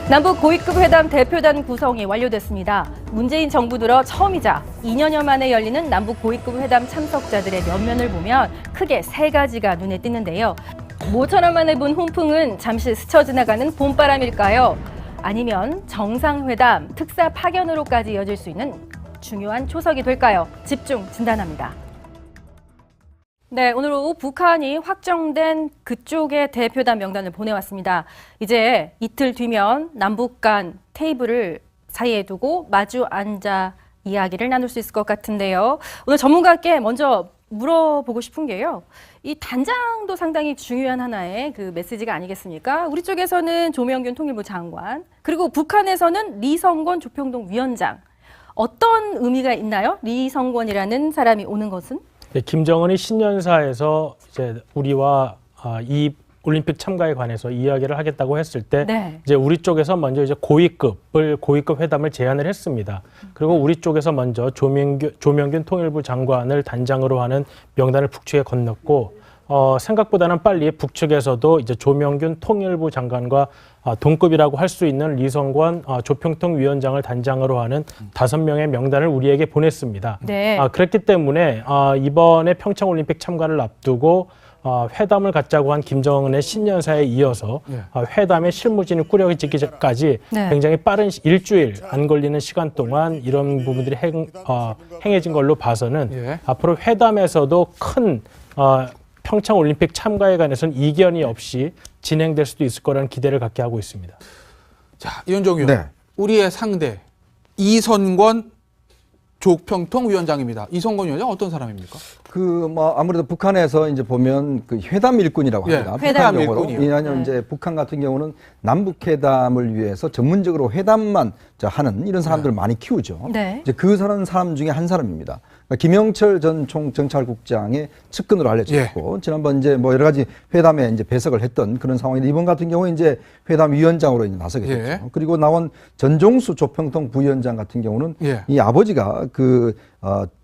남북 고위급 회담 대표단 구성이 완료됐습니다. 문재인 정부 들어 처음이자 2년여 만에 열리는 남북 고위급 회담 참석자들의 면면을 보면 크게 세 가지가 눈에 띄는데요. 모처럼 만에 분 훈풍은 잠시 스쳐 지나가는 봄바람일까요? 아니면 정상회담, 특사 파견으로까지 이어질 수 있는 중요한 초석이 될까요? 집중 진단합니다. 네, 오늘 오후 북한이 확정된 그쪽의 대표단 명단을 보내왔습니다. 이제 이틀 뒤면 남북 간 테이블을 사이에 두고 마주 앉아 이야기를 나눌 수 있을 것 같은데요. 오늘 전문가께 먼저 물어보고 싶은 게요. 이 단장도 상당히 중요한 하나의 그 메시지가 아니겠습니까? 우리 쪽에서는 조명균 통일부 장관, 그리고 북한에서는 리성권 조평동 위원장. 어떤 의미가 있나요? 리성권이라는 사람이 오는 것은? 네, 김정은이 신년사에서 이제 우리와 이 올림픽 참가에 관해서 이야기를 하겠다고 했을 때 네. 이제 우리 쪽에서 먼저 이제 고위급 회담을 제안을 했습니다. 그리고 우리 쪽에서 먼저 조명균 통일부 장관을 단장으로 하는 명단을 북측에 건넜고 생각보다는 빨리 북측에서도 이제 조명균 통일부 장관과 동급이라고 할 수 있는 리성권 조평통 위원장을 단장으로 하는 5명의 명단을 우리에게 보냈습니다. 네. 그랬기 때문에 이번에 평창올림픽 참가를 앞두고 회담을 갖자고 한 김정은의 신년사에 이어서 회담의 실무진을 꾸려지기까지 네. 굉장히 빠른 일주일 안 걸리는 시간 동안 이런 부분들이 행해진 걸로 봐서는 앞으로 회담에서도 큰 평창올림픽 참가에 관해서는 이견이 없이 진행될 수도 있을 거라는 기대를 갖게 하고 있습니다. 자, 이현정 의원, 우리의 상대 이선권 조평통 위원장입니다. 이선권 위원장 어떤 사람입니까? 아무래도 북한에서 이제 보면 그 회담 일꾼이라고 합니다. 회담 일꾼이요. 왜냐하면 이제 북한 같은 경우는 남북 회담을 위해서 전문적으로 회담만 하는 이런 사람들을 많이 키우죠. 네. 이제 그 사람 중에 한 사람입니다. 그러니까 김영철 전 정찰국장의 측근으로 알려졌고 지난번 이제 여러 가지 회담에 이제 배석을 했던 그런 상황인데 이번 같은 경우에 이제 회담 위원장으로 이제 나서게 됐죠. 그리고 나온 전종수 조평통 부위원장 같은 경우는 이 아버지가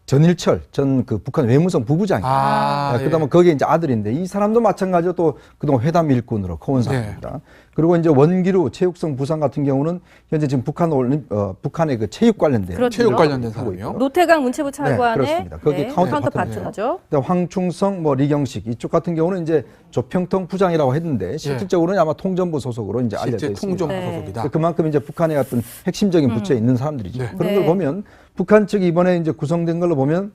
전일철 전 북한 외무성 부부장입니다. 그다음에 거기에 이제 아들인데 이 사람도 마찬가지로 또 그동안 회담 일꾼으로 커온 사람입니다. 그리고 이제 원기루 체육성 부상 같은 경우는 현재 지금 북한의 그 체육 관련된 그렇죠. 체육 관련된 사람이요. 노태강 문체부 차관의 그렇습니다. 거기 카운터 파트너죠. 황충성, 리경식 이쪽 같은 경우는 이제 조평통 부장이라고 했는데 실질적으로는 아마 통전부 소속으로 이제 알려져 있습니다. 통전부 소속이다. 그만큼 이제 북한의 어떤 핵심적인 부처에 있는 사람들이죠. 그런 걸 보면 북한 측이 이번에 이제 구성된 걸로 보면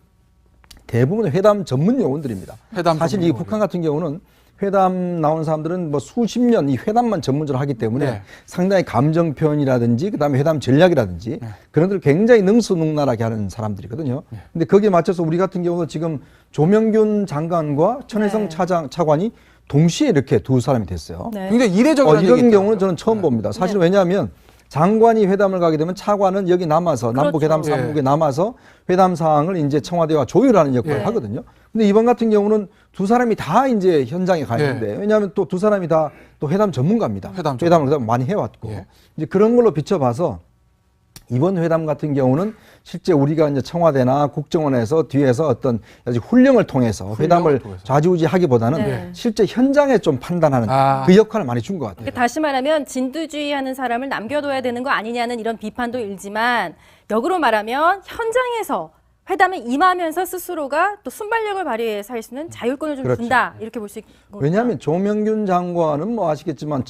대부분 회담 전문 요원들입니다. 사실 이 북한 같은 경우는 회담 나온 사람들은 수십 년 이 회담만 전문적으로 하기 때문에 상당히 감정 표현이라든지 그다음에 회담 전략이라든지 그런 것들을 굉장히 능수능란하게 하는 사람들이거든요. 근데 거기에 맞춰서 우리 같은 경우도 지금 조명균 장관과 천혜성 차관이 동시에 이렇게 두 사람이 됐어요. 굉장히 이례적인 이런 경우는 저는 처음 봅니다. 사실 왜냐하면 장관이 회담을 가게 되면 차관은 여기 남아서 남북 회담 사무국에 남아서 회담 사항을 이제 청와대와 조율하는 역할을 하거든요. 근데 이번 같은 경우는 두 사람이 다 이제 현장에 가 있는데 왜냐하면 또 두 사람이 다 또 회담 전문가입니다. 회담을 많이 해왔고 이제 그런 걸로 비춰봐서 이번 회담 같은 경우는 실제 우리가 이제 청와대나 국정원에서 뒤에서 어떤 훈령을 통해서 회담을 좌지우지하기보다는 실제 현장에 좀 판단하는 그 역할을 많이 준 것 같아요. 다시 말하면 진두지휘하는 사람을 남겨둬야 되는 거 아니냐는 이런 비판도 일지만 역으로 말하면 현장에서 회담에 임하면서 스스로가 또 순발력을 발휘해서 할 수 있는 자율권을 좀 준다 이렇게 볼 수 있는 거죠. 왜냐하면 조명균 장관은 아시겠지만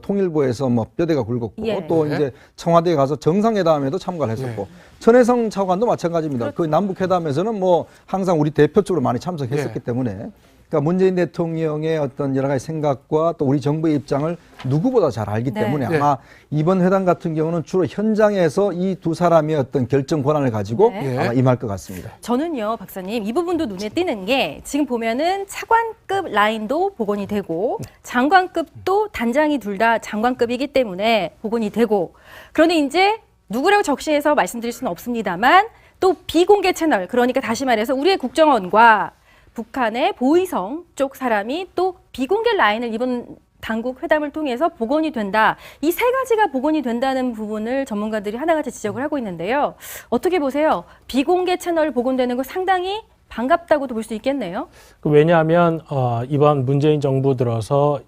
통일부에서 뼈대가 굵었고 또 이제 청와대에 가서 정상회담에도 참가를 했었고 천혜성 차관도 마찬가지입니다. 그 남북 회담에서는 항상 우리 대표적으로 많이 참석했었기 때문에. 그러니까 문재인 대통령의 어떤 여러 가지 생각과 또 우리 정부의 입장을 누구보다 잘 알기 때문에 아마 이번 회담 같은 경우는 주로 현장에서 이 두 사람의 어떤 결정 권한을 가지고 아마 임할 것 같습니다. 저는요, 박사님, 이 부분도 눈에 띄는 게 지금 보면은 차관급 라인도 복원이 되고 장관급도 단장이 둘 다 장관급이기 때문에 복원이 되고 그런데 이제 누구라고 적시해서 말씀드릴 수는 없습니다만 또 비공개 채널, 그러니까 다시 말해서 우리의 국정원과 북한의 보위성 쪽 사람이 또 비공개 라인을 이번 당국 회담을 통해서 복원이 된다. 이 세 가지가 복원이 된다는 부분을 전문가들이 하나같이 지적을 하고 있는데요. 어떻게 보세요? 비공개 채널 복원되는 거 상당히 반갑다고도 볼 수 있겠네요. 왜냐하면 이번 문재인 정부 들어서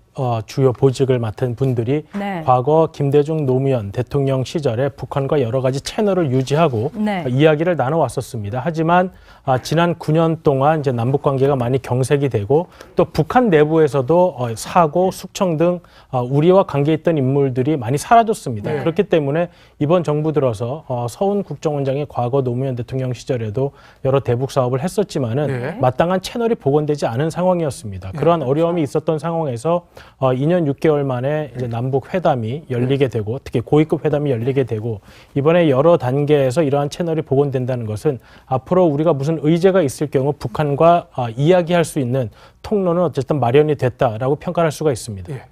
주요 보직을 맡은 분들이 네. 과거 김대중 노무현 대통령 시절에 북한과 여러 가지 채널을 유지하고 네. 이야기를 나눠왔었습니다. 하지만 지난 9년 동안 이제 남북 관계가 많이 경색이 되고 또 북한 내부에서도 사고, 숙청 등 우리와 관계 있던 인물들이 많이 사라졌습니다. 네. 그렇기 때문에 이번 정부 들어서 서훈 국정원장이 과거 노무현 대통령 시절에도 여러 대북 사업을 했었지만은 네. 마땅한 채널이 복원되지 않은 상황이었습니다. 그러한 어려움이 있었던 상황에서 2년 6개월 만에 이제 남북 회담이 열리게 되고 특히 고위급 회담이 열리게 되고 이번에 여러 단계에서 이러한 채널이 복원된다는 것은 앞으로 우리가 무슨 의제가 있을 경우 북한과 이야기할 수 있는 통로는 어쨌든 마련이 됐다라고 평가할 수가 있습니다. 예.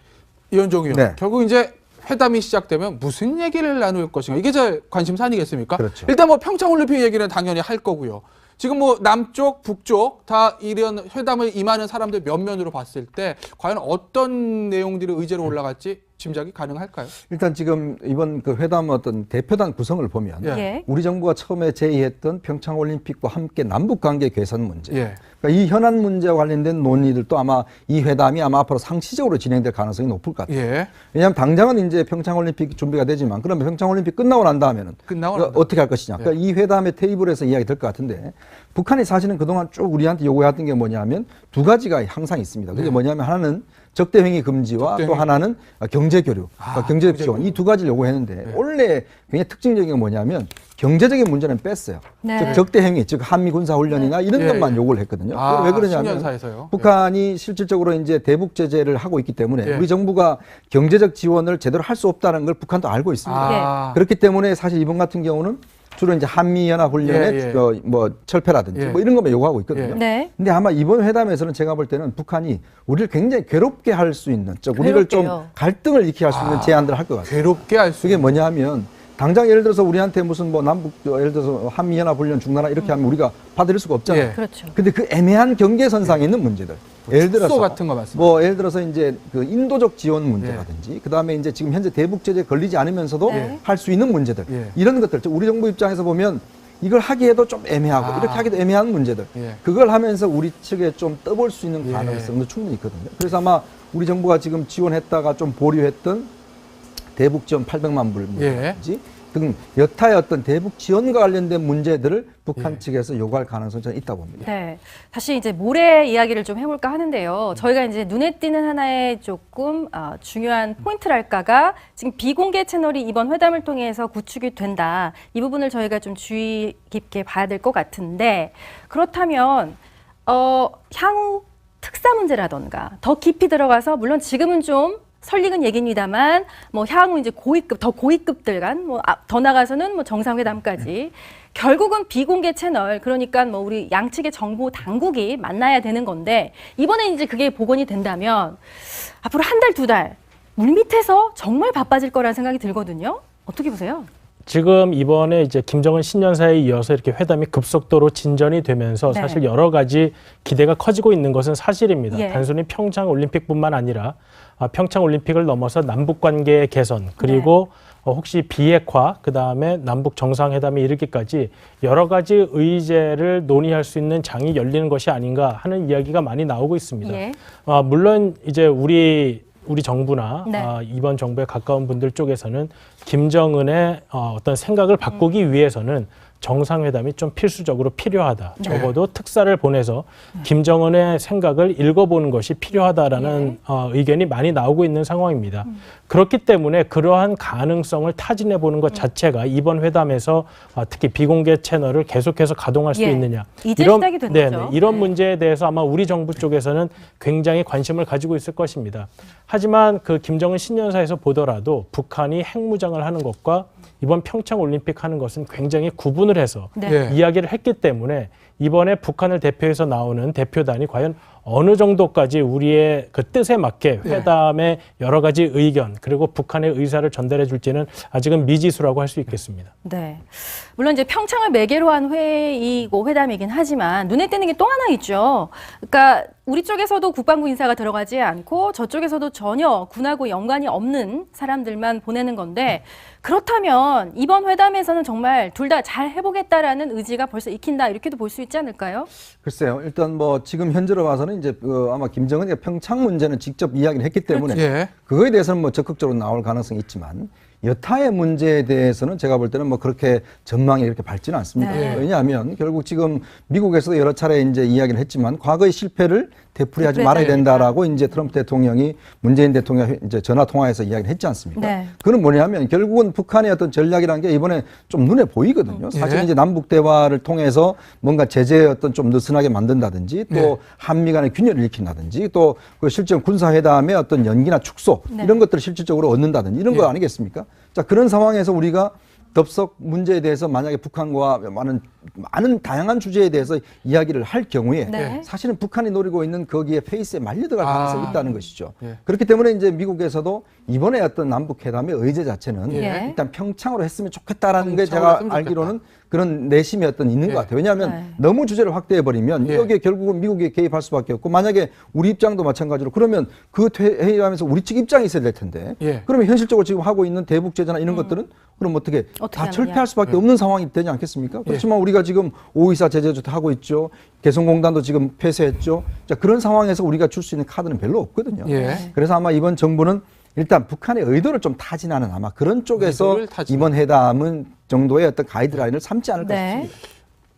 이현종 의원. 네. 결국 이제 회담이 시작되면 무슨 얘기를 나눌 것인가. 이게 제 관심사 아니겠습니까? 그렇죠. 일단 뭐 평창올림픽 얘기는 당연히 할 거고요. 지금 뭐 남쪽, 북쪽 다 이런 회담을 임하는 사람들 면면으로 봤을 때 과연 어떤 내용들이 의제로 올라갈지 짐작이 가능할까요? 일단 지금 이번 그 회담 어떤 대표단 구성을 보면 예. 예. 우리 정부가 처음에 제의했던 평창올림픽과 함께 남북관계 개선 문제, 예. 그러니까 이 현안 문제와 관련된 논의들도 아마 이 회담이 아마 앞으로 상시적으로 진행될 가능성이 높을 것 같아요. 예. 왜냐하면 당장은 이제 평창올림픽 준비가 되지만 그러면 평창올림픽 끝나고 난 다음에는 끝나고 난 어떻게 할 것이냐. 그러니까 이 회담의 테이블에서 이야기 될 것 같은데 북한이 사실은 그동안 쭉 우리한테 요구했던 게 뭐냐면 두 가지가 항상 있습니다. 그게 뭐냐면 하나는 적대행위 금지와 적대행위. 또 하나는 경제교류, 그러니까 경제적 지원 이 두 가지를 요구했는데 원래 굉장히 특징적인 게 뭐냐면 경제적인 문제는 뺐어요. 네. 즉 적대행위, 즉 한미 군사훈련이나 이런 예, 것만 예. 요구를 했거든요. 아, 왜 그러냐면 신년사에서요. 북한이 실질적으로 이제 대북 제재를 하고 있기 때문에 예. 우리 정부가 경제적 지원을 제대로 할 수 없다는 걸 북한도 알고 있습니다. 아. 그렇기 때문에 사실 이번 같은 경우는 주로 이제 한미연합훈련의 예, 예. 뭐 철폐라든지 예. 뭐 이런 것만 요구하고 있거든요. 네. 근데 아마 이번 회담에서는 제가 볼 때는 북한이 우리를 굉장히 괴롭게 할 수 있는, 즉 우리를 좀 괴롭게요. 갈등을 일으키게 할 수 있는 제안들을 할 것 같아요. 괴롭게 할 수 그게 뭐냐 하면 당장 예를 들어서 우리한테 무슨 뭐 남북 예를 들어서 한미연합훈련 중단하 이렇게 하면 우리가 받아들일 수가 없잖아요. 예. 그렇죠. 근데 그 애매한 경계선상에 있는 문제들. 예를 들어서 같은 거 말씀. 뭐 예를 들어서 이제 그 인도적 지원 문제라든지 그다음에 이제 지금 현재 대북 제재 걸리지 않으면서도 네. 할 수 있는 문제들. 예. 이런 것들 우리 정부 입장에서 보면 이걸 하기에도 좀 애매하고 아. 이렇게 하기도 애매한 문제들. 예. 그걸 하면서 우리 측에 좀 떠볼 수 있는 예. 가능성도 충분히 있거든요. 그래서 아마 우리 정부가 지금 지원했다가 좀 보류했던 대북 지원 800만 불 문제라든지 등 여타의 어떤 대북 지원과 관련된 문제들을 북한 예. 측에서 요구할 가능성이 저는 있다고 봅니다. 네. 다시 이제 모래 이야기를 좀 해볼까 하는데요. 저희가 이제 눈에 띄는 하나의 조금 중요한 포인트랄까가 지금 비공개 채널이 이번 회담을 통해서 구축이 된다. 이 부분을 저희가 좀 주의 깊게 봐야 될 것 같은데 그렇다면 향후 특사 문제라던가 더 깊이 들어가서 물론 지금은 좀 설익은 얘기입니다만 뭐 향후 이제 고위급 더 고위급들 간 뭐 더 나가서는 뭐 정상회담까지 결국은 비공개 채널 그러니까 뭐 우리 양측의 정보 당국이 만나야 되는 건데 이번에 이제 그게 복원이 된다면 앞으로 한 달, 두 달 물밑에서 정말 바빠질 거라는 생각이 들거든요. 어떻게 보세요? 지금 이번에 이제 김정은 신년사에 이어서 이렇게 회담이 급속도로 진전이 되면서 네. 사실 여러 가지 기대가 커지고 있는 것은 사실입니다. 예. 단순히 평창 올림픽뿐만 아니라 평창 올림픽을 넘어서 남북 관계의 개선 그리고 혹시 비핵화 그다음에 남북 정상회담에 이르기까지 여러 가지 의제를 논의할 수 있는 장이 열리는 것이 아닌가 하는 이야기가 많이 나오고 있습니다. 예. 물론 이제 우리 정부나 네. 이번 정부에 가까운 분들 쪽에서는 김정은의 어떤 생각을 바꾸기 위해서는 정상회담이 좀 필수적으로 필요하다. 네. 적어도 특사를 보내서 김정은의 생각을 읽어보는 것이 필요하다라는 의견이 많이 나오고 있는 상황입니다. 그렇기 때문에 그러한 가능성을 타진해보는 것 자체가 이번 회담에서 특히 비공개 채널을 계속해서 가동할 수 예. 있느냐. 이제 시작이 된 네네, 거죠. 이런 네. 문제에 대해서 아마 우리 정부 쪽에서는 굉장히 관심을 가지고 있을 것입니다. 하지만 그 김정은 신년사에서 보더라도 북한이 핵무장을 하는 것과 이번 평창 올림픽 하는 것은 굉장히 구분을 해서 네. 예. 이야기를 했기 때문에 이번에 북한을 대표해서 나오는 대표단이 과연 어느 정도까지 우리의 그 뜻에 맞게 회담의 여러 가지 의견 그리고 북한의 의사를 전달해 줄지는 아직은 미지수라고 할 수 있겠습니다. 네. 물론 이제 평창을 매개로 한 회의고 회담이긴 하지만 눈에 띄는 게 또 하나 있죠. 그러니까 우리 쪽에서도 국방부 인사가 들어가지 않고 저쪽에서도 전혀 군하고 연관이 없는 사람들만 보내는 건데 그렇다면 이번 회담에서는 정말 둘 다 잘 해보겠다라는 의지가 벌써 익힌다 이렇게도 볼 수 있지 않을까요? 글쎄요. 일단 뭐 지금 현재로 봐서는 이제 아마 김정은이 평창 문제는 직접 이야기를 했기 때문에 예. 그거에 대해서는 뭐 적극적으로 나올 가능성이 있지만 여타의 문제에 대해서는 제가 볼 때는 뭐 그렇게 전망이 이렇게 밝지는 않습니다. 네. 왜냐하면 결국 지금 미국에서도 여러 차례 이제 이야기를 했지만 과거의 실패를 되풀이하지 되풀이하지 말아야 된다라고 이제 트럼프 대통령이 문재인 대통령 이제 전화 통화에서 이야기를 했지 않습니까? 네. 그건 뭐냐면 결국은 북한의 어떤 전략이라는 게 이번에 좀 눈에 보이거든요. 사실 예. 이제 남북 대화를 통해서 뭔가 제재의 어떤 좀 느슨하게 만든다든지 또 네. 한미 간의 균열을 일으킨다든지 또 그 실제 군사회담의 어떤 연기나 축소 네. 이런 것들을 실질적으로 얻는다든지 이런 거 예. 아니겠습니까? 자, 그런 상황에서 우리가 덥석 문제에 대해서 만약에 북한과 많은 다양한 주제에 대해서 이야기를 할 경우에 네. 사실은 북한이 노리고 있는 거기에 페이스에 말려들어갈 가능성이 있다는 것이죠. 예. 그렇기 때문에 이제 미국에서도 이번에 어떤 남북 회담의 의제 자체는 예. 일단 평창으로 했으면 좋겠다라는 게 평창으로 제가 했으면 알기로는 그런 내심이 어떤 있는 예. 것 같아요. 왜냐하면 네. 너무 주제를 확대해 버리면 예. 여기에 결국은 미국이 개입할 수밖에 없고 만약에 우리 입장도 마찬가지로 그러면 그 회의하면서 우리 측 입장이 있어야 될 텐데 예. 그러면 현실적으로 지금 하고 있는 대북 제재나 이런 것들은 그럼 어떻게 다 하느냐. 철폐할 수밖에 없는 상황이 되지 않겠습니까? 그렇지만 우리가 지금 524 제재도 하고 있죠. 개성공단도 지금 폐쇄했죠. 자, 그런 상황에서 우리가 줄 수 있는 카드는 별로 없거든요. 예. 그래서 아마 이번 정부는 일단 북한의 의도를 좀 타진하는 아마 그런 쪽에서 의도를 타진하는. 이번 회담은 정도의 어떤 가이드라인을 삼지 않을까 네. 싶습니다.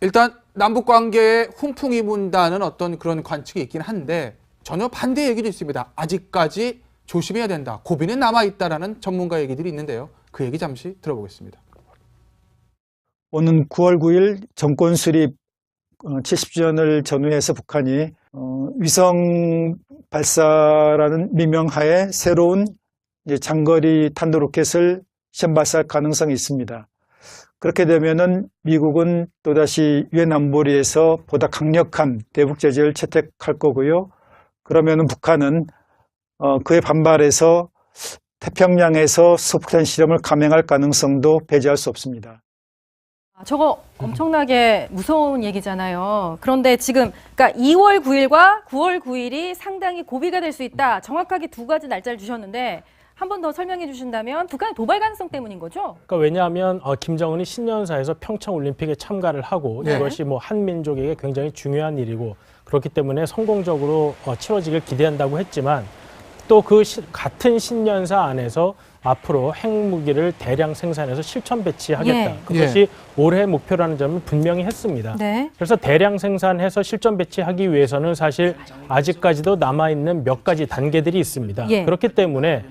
일단 남북 관계에 훈풍이 분다는 어떤 그런 관측이 있긴 한데 전혀 반대 얘기도 있습니다. 아직까지 조심해야 된다. 고비는 남아 있다라는 전문가 얘기들이 있는데요. 그 얘기 잠시 들어보겠습니다. 오는 9월 9일 정권 수립 70주년을 전후해서 북한이 위성 발사라는 미명하에 새로운 이제 장거리 탄도로켓을 시험 발사할 가능성이 있습니다. 그렇게 되면은 미국은 또다시 유엔 안보리에서 보다 강력한 대북 제재를 채택할 거고요. 그러면은 북한은 그에 반발해서 태평양에서 소폭탄 실험을 감행할 가능성도 배제할 수 없습니다. 저거 엄청나게 무서운 얘기잖아요. 그런데 지금 그러니까 2월 9일과 9월 9일이 상당히 고비가 될 수 있다. 정확하게 두 가지 날짜를 주셨는데 한 번 더 설명해 주신다면 북한의 도발 가능성 때문인 거죠? 그러니까 왜냐하면 김정은이 신년사에서 평창 올림픽에 참가를 하고 네. 이것이 뭐 한민족에게 굉장히 중요한 일이고 그렇기 때문에 성공적으로 치러지길 기대한다고 했지만 또 그 같은 신년사 안에서 앞으로 핵무기를 대량 생산해서 실전 배치하겠다. 예. 그것이 올해 목표라는 점을 분명히 했습니다. 네. 그래서 대량 생산해서 실전 배치하기 위해서는 사실 아직까지도 남아있는 몇 가지 단계들이 있습니다. 예. 그렇기 때문에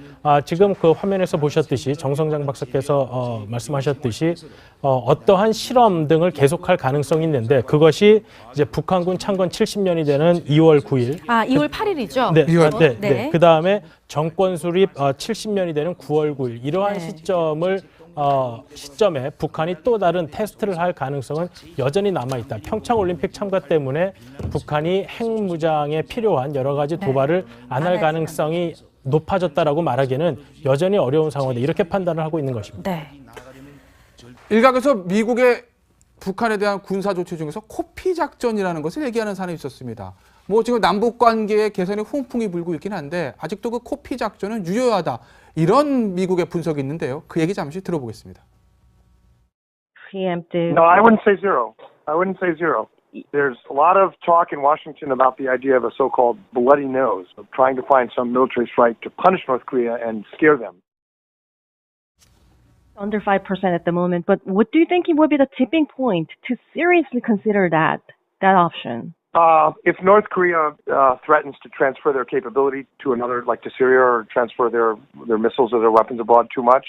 지금 그 화면에서 보셨듯이 정성장 박사께서 말씀하셨듯이 어떠한 실험 등을 계속할 가능성이 있는데 그것이 이제 북한군 창건 70년이 되는 2월 9일 2월 8일이죠? 네, 2월. 네. 그 다음에 정권 수립 70년이 되는 9월 9일 이러한 네. 시점에 북한이 또 다른 테스트를 할 가능성은 여전히 남아 있다. 평창 올림픽 참가 때문에 북한이 핵무장에 필요한 여러 가지 도발을 안 할 가능성이 높아졌다라고 말하기는 여전히 어려운 상황인데 이렇게 판단을 하고 있는 것입니다. 네. 일각에서 미국의 북한에 대한 군사 조치 중에서 코피 작전이라는 것을 얘기하는 사람이 있었습니다. 뭐 지금 남북 관계의 개선에 훈풍이 불고 있긴 한데 아직도 그 코피 작전은 유효하다. 이런 미국의 분석이 있는데요. 그 얘기 잠시 들어보겠습니다. Preemptive. No, I wouldn't say zero. I wouldn't say zero. There's a lot of talk in Washington about the idea of a so-called bloody nose, of trying to find some military strike to punish North Korea and scare them. Under 5% at the moment, but what do you think would be the tipping point to seriously consider that option? If North Korea threatens to transfer their capability to another, like to Syria, or transfer their missiles or their weapons abroad too much,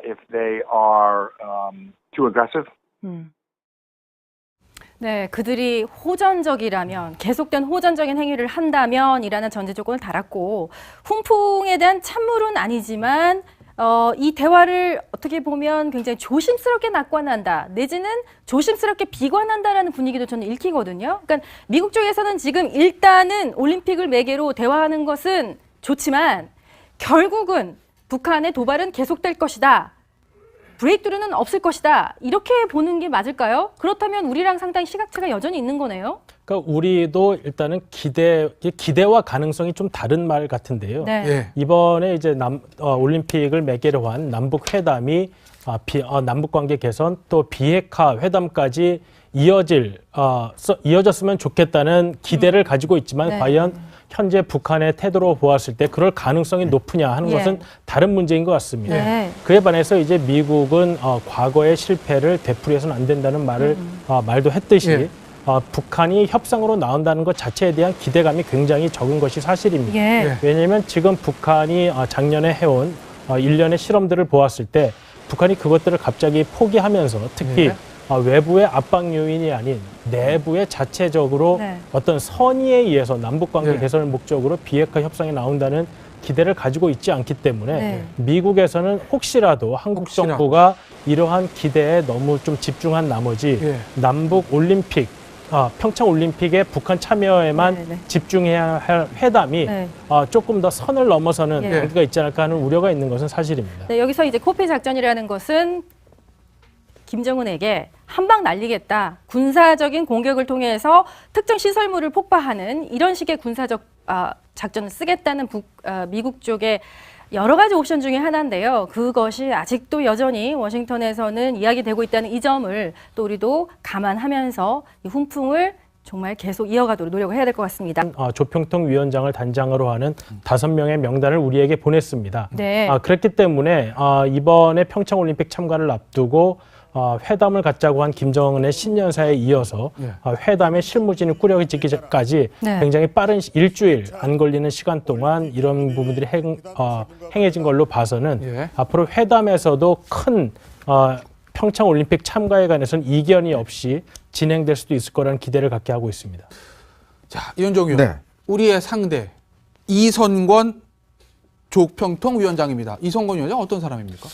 if they are too aggressive. 네, 그들이 호전적이라면 계속된 호전적인 행위를 한다면이라는 전제 조건을 달았고 훈풍에 대한 찬물은 아니지만 이 대화를 어떻게 보면 굉장히 조심스럽게 낙관한다 내지는 조심스럽게 비관한다라는 분위기도 저는 읽히거든요. 그러니까 미국 쪽에서는 지금 일단은 올림픽을 매개로 대화하는 것은 좋지만 결국은 북한의 도발은 계속될 것이다. 브레이크드루는 없을 것이다. 이렇게 보는 게 맞을까요? 그렇다면 우리랑 상당히 시각차가 여전히 있는 거네요. 그러니까 우리도 일단은 기대와 가능성이 좀 다른 말 같은데요. 네. 예. 이번에 이제 올림픽을 매개로 한 남북 회담이 남북 관계 개선 또 비핵화 회담까지 이어졌으면 좋겠다는 기대를 가지고 있지만 네. 과연 현재 북한의 태도로 보았을 때 그럴 가능성이 높으냐 하는 예. 것은 다른 문제인 것 같습니다. 네. 그에 반해서 이제 미국은 과거의 실패를 되풀이해서는 안 된다는 말도 했듯이 예. 북한이 협상으로 나온다는 것 자체에 대한 기대감이 굉장히 적은 것이 사실입니다. 예. 왜냐하면 지금 북한이 작년에 해온 일련의 실험들을 보았을 때 북한이 그것들을 갑자기 포기하면서 특히 네. 외부의 압박 요인이 아닌 내부의 자체적으로 네. 어떤 선의에 의해서 남북관계 네. 개선을 목적으로 비핵화 협상에 나온다는 기대를 가지고 있지 않기 때문에 네. 미국에서는 혹시라도 한국 정부가 이러한 기대에 너무 좀 집중한 나머지 예. 남북 올림픽 평창 올림픽에 북한 참여에만 네, 네. 집중해야 할 회담이 네. 조금 더 선을 넘어서는 예. 관계가 있지 않을까 하는 우려가 있는 것은 사실입니다. 네, 여기서 이제 코페 작전이라는 것은 김정은에게 한 방 날리겠다. 군사적인 공격을 통해서 특정 시설물을 폭파하는 이런 식의 군사적 작전을 쓰겠다는 미국 쪽의 여러 가지 옵션 중에 하나인데요. 그것이 아직도 여전히 워싱턴에서는 이야기되고 있다는 이 점을 또 우리도 감안하면서 이 훈풍을 정말 계속 이어가도록 노력을 해야 될 것 같습니다. 조평통 위원장을 단장으로 하는 5명의 명단을 우리에게 보냈습니다. 네. 그렇기 때문에 이번에 평창올림픽 참가를 앞두고 회담을 갖자고 한 김정은의 신년사에 이어서 회담의 실무진을 꾸려지기까지 네. 굉장히 빠른 일주일 안 걸리는 시간 동안 이런 부분들이 행해진 걸로 봐서는 예. 앞으로 회담에서도 큰 평창올림픽 참가에 관해서는 이견이 없이 진행될 수도 있을 거라는 기대를 갖게 하고 있습니다. 자, 이현정 의원. 네. 우리의 상대 이선권 조평통 위원장입니다. 이선권 위원장 어떤 사람입니까?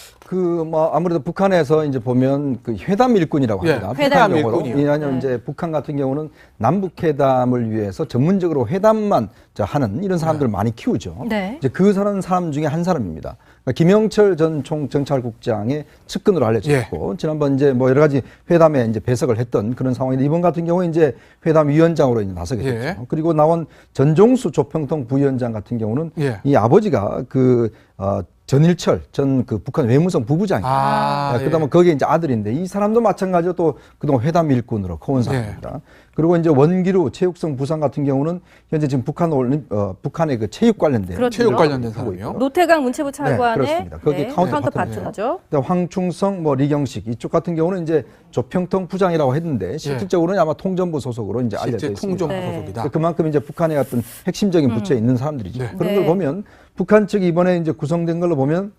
아무래도 북한에서 이제 보면 그 회담 일꾼이라고 예, 합니다. 회담 북한 용어로. 일꾼이요. 왜냐하면 이제 북한 같은 경우는 남북 회담을 위해서 전문적으로 회담만 하는 이런 사람들을 많이 키우죠. 네. 이제 그 사람 중에 한 사람입니다. 그러니까 김영철 전 총정찰국장의 측근으로 알려져 있고 지난번 이제 여러 가지 회담에 이제 배석을 했던 그런 상황인데 이번 같은 경우에 이제 회담 위원장으로 이제 나서게 됐죠. 예. 그리고 나온 전종수 조평통 부위원장 같은 경우는 이 아버지가 전일철 전 북한 외무성 부부장입니다. 그다음에 거기에 이제 아들인데 이 사람도 마찬가지로 또 그동안 회담 일꾼으로 커온 사람입니다. 그리고 이제 원기루 체육성 부상 같은 경우는 현재 지금 북한의 그 체육 관련된 그렇죠. 체육 관련된 사람이요. 노태강 문체부 차관의 그렇습니다. 거기 카운터 파트너죠. 황충성, 리경식 이쪽 같은 경우는 이제 조평통 부장이라고 했는데 실질적으로는 아마 통전부 소속으로 이제 알려져 있습니다. 통전부 소속이다. 그만큼 이제 북한의 어떤 핵심적인 부처에 있는 사람들이죠. 그런 걸 보면 북한 측이 이번에 이제 구성된 걸로 보면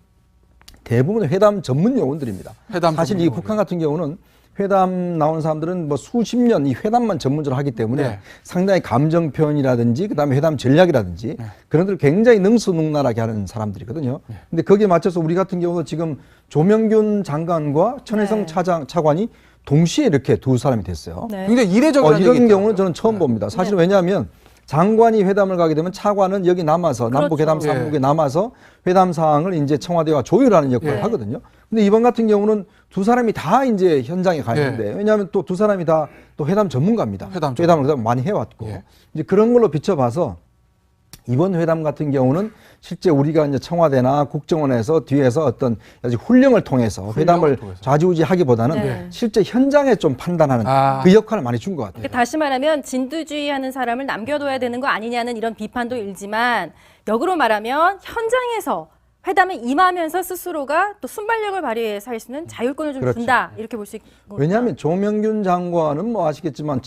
대부분 회담 전문 요원들입니다. 사실 이 북한 같은 경우는 회담 나온 사람들은 수십 년 이 회담만 전문적으로 하기 때문에 상당히 감정 표현이라든지 그다음에 회담 전략이라든지 그런 데를 굉장히 능수능란하게 하는 사람들이거든요. 근데 거기에 맞춰서 우리 같은 경우도 지금 조명균 장관과 천혜성 차관이 동시에 이렇게 두 사람이 됐어요. 굉장히 이례적인 이런 경우는 저는 처음 봅니다. 사실 왜냐하면 장관이 회담을 가게 되면 차관은 여기 남아서 남북 회담 사무국에 남아서 회담 사항을 이제 청와대와 조율하는 역할을 하거든요. 근데 이번 같은 경우는 두 사람이 다 이제 현장에 가 있는데 왜냐하면 또 두 사람이 다 또 회담 전문가입니다. 회담을 많이 해왔고 이제 그런 걸로 비춰봐서 이번 회담 같은 경우는 실제 우리가 이제 청와대나 국정원에서 뒤에서 어떤 훈령을 통해서 회담을 좌지우지하기보다는 실제 현장에 좀 판단하는 그 역할을 많이 준 것 같아요. 다시 말하면 진두주의하는 사람을 남겨둬야 되는 거 아니냐는 이런 비판도 일지만 역으로 말하면 현장에서 회담에 임하면서 스스로가 또 순발력을 발휘해서 할 수 있는 자율권을 좀 준다 이렇게 볼 수 있는 거죠. 왜냐하면 조명균 장관은 아시겠지만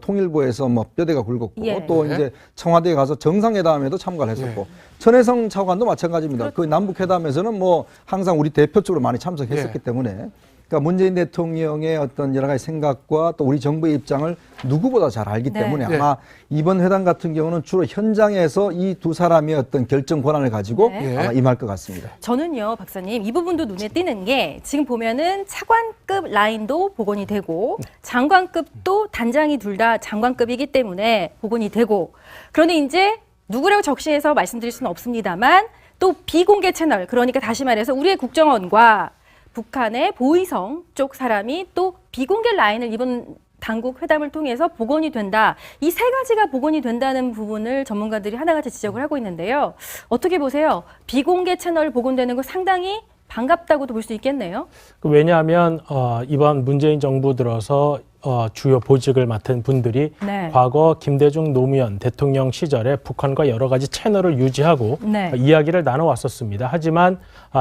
통일부에서 뼈대가 굵었고 또 이제 청와대에 가서 정상회담에도 참가를 했었고 천혜성 차관도 마찬가지입니다. 그 남북회담에서는 항상 우리 대표 쪽으로 많이 참석했었기 때문에 그러니까 문재인 대통령의 어떤 여러 가지 생각과 또 우리 정부의 입장을 누구보다 잘 알기 때문에 아마 이번 회담 같은 경우는 주로 현장에서 이 두 사람의 어떤 결정 권한을 가지고 아마 임할 것 같습니다. 저는요, 박사님, 이 부분도 눈에 띄는 게 지금 보면은 차관급 라인도 복원이 되고 장관급도 단장이 둘 다 장관급이기 때문에 복원이 되고 그런데 이제 누구라고 적시해서 말씀드릴 수는 없습니다만 또 비공개 채널, 그러니까 다시 말해서 우리의 국정원과 북한의 보위성 쪽 사람이 또 비공개 라인을 이번 당국 회담을 통해서 복원이 된다. 이 세 가지가 복원이 된다는 부분을 전문가들이 하나같이 지적을 하고 있는데요. 어떻게 보세요? 비공개 채널 복원되는 거 상당히 반갑다고도 볼 수 있겠네요. 왜냐하면 이번 문재인 정부 들어서 주요 보직을 맡은 분들이 네. 과거 김대중 노무현 대통령 시절에 북한과 여러 가지 채널을 유지하고 네. 이야기를 나눠왔었습니다. 하지만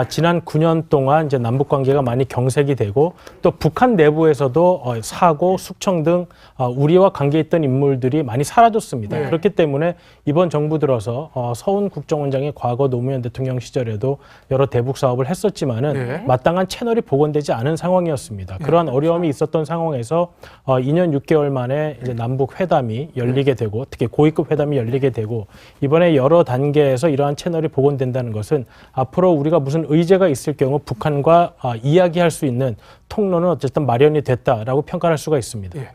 지난 9년 동안 이제 남북 관계가 많이 경색이 되고 또 북한 내부에서도 사고, 숙청 등 우리와 관계 있던 인물들이 많이 사라졌습니다. 네. 그렇기 때문에 이번 정부 들어서 서훈 국정원장이 과거 노무현 대통령 시절에도 여러 대북 사업을 했었지만은 네. 마땅한 채널이 복원되지 않은 상황이었습니다. 그러한 어려움이 있었던 상황에서 2년 6개월 만에 이제 남북 회담이 열리게 되고 특히 고위급 회담이 열리게 되고 이번에 여러 단계에서 이러한 채널이 복원된다는 것은 앞으로 우리가 무슨 의제가 있을 경우 북한과 이야기할 수 있는 통로는 어쨌든 마련이 됐다라고 평가할 수가 있습니다. 예.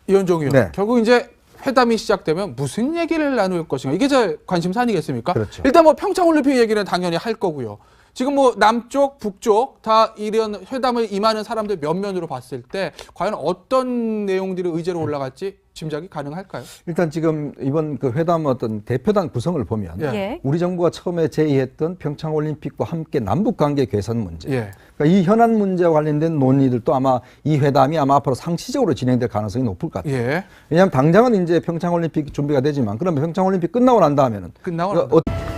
이현종 의원, 네. 결국 이제 회담이 시작되면 무슨 얘기를 나눌 것인가 이게 제 관심사 아니겠습니까? 그렇죠. 일단 뭐 평창올림픽 얘기는 당연히 할 거고요. 지금 뭐 남쪽, 북쪽 다 이런 회담을 임하는 사람들 면면으로 봤을 때 과연 어떤 내용들이 의제로 올라갈지 짐작이 가능할까요? 일단 지금 이번 그 회담 어떤 대표단 구성을 보면 예. 예. 우리 정부가 처음에 제의했던 평창올림픽과 함께 남북관계 개선 문제, 예. 그러니까 이 현안 문제와 관련된 논의들도 아마 이 회담이 아마 앞으로 상시적으로 진행될 가능성이 높을 것 같아요. 예. 왜냐하면 당장은 이제 평창올림픽 준비가 되지만 그러면 평창올림픽 끝나고 난 다음에는 끝나고 난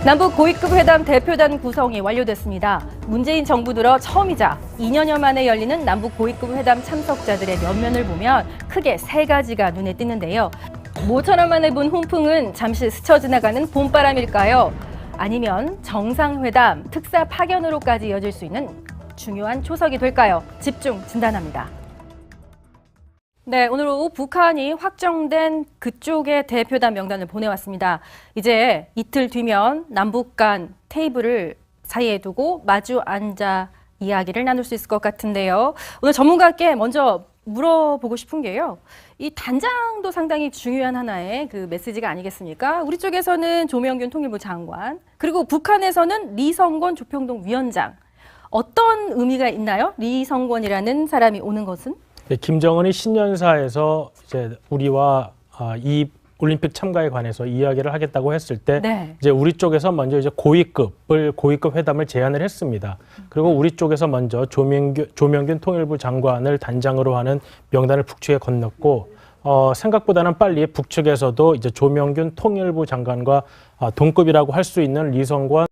남북 고위급 회담 대표단 구성이 완료됐습니다. 문재인 정부 들어 처음이자 2년여 만에 열리는 남북 고위급 회담 참석자들의 면면을 보면 크게 세 가지가 눈에 띄는데요. 모처럼 만에 본 훈풍은 잠시 스쳐 지나가는 봄바람일까요? 아니면 정상회담, 특사 파견으로까지 이어질 수 있는 중요한 초석이 될까요? 집중 진단합니다. 네, 오늘 오후 북한이 확정된 그쪽의 대표단 명단을 보내왔습니다. 이제 이틀 뒤면 남북 간 테이블을 사이에 두고 마주 앉아 이야기를 나눌 수 있을 것 같은데요. 오늘 전문가께 먼저 물어보고 싶은 게요. 이 단장도 상당히 중요한 하나의 그 메시지가 아니겠습니까? 우리 쪽에서는 조명균 통일부 장관, 그리고 북한에서는 리성권 조평동 위원장. 어떤 의미가 있나요? 리성권이라는 사람이 오는 것은? 네, 김정은이 신년사에서 이제 우리와 이 올림픽 참가에 관해서 이야기를 하겠다고 했을 때 네. 이제 우리 쪽에서 먼저 이제 고위급 회담을 제안을 했습니다. 그리고 우리 쪽에서 먼저 조명균 통일부 장관을 단장으로 하는 명단을 북측에 건넜고 생각보다는 빨리 북측에서도 이제 조명균 통일부 장관과 동급이라고 할 수 있는 리성권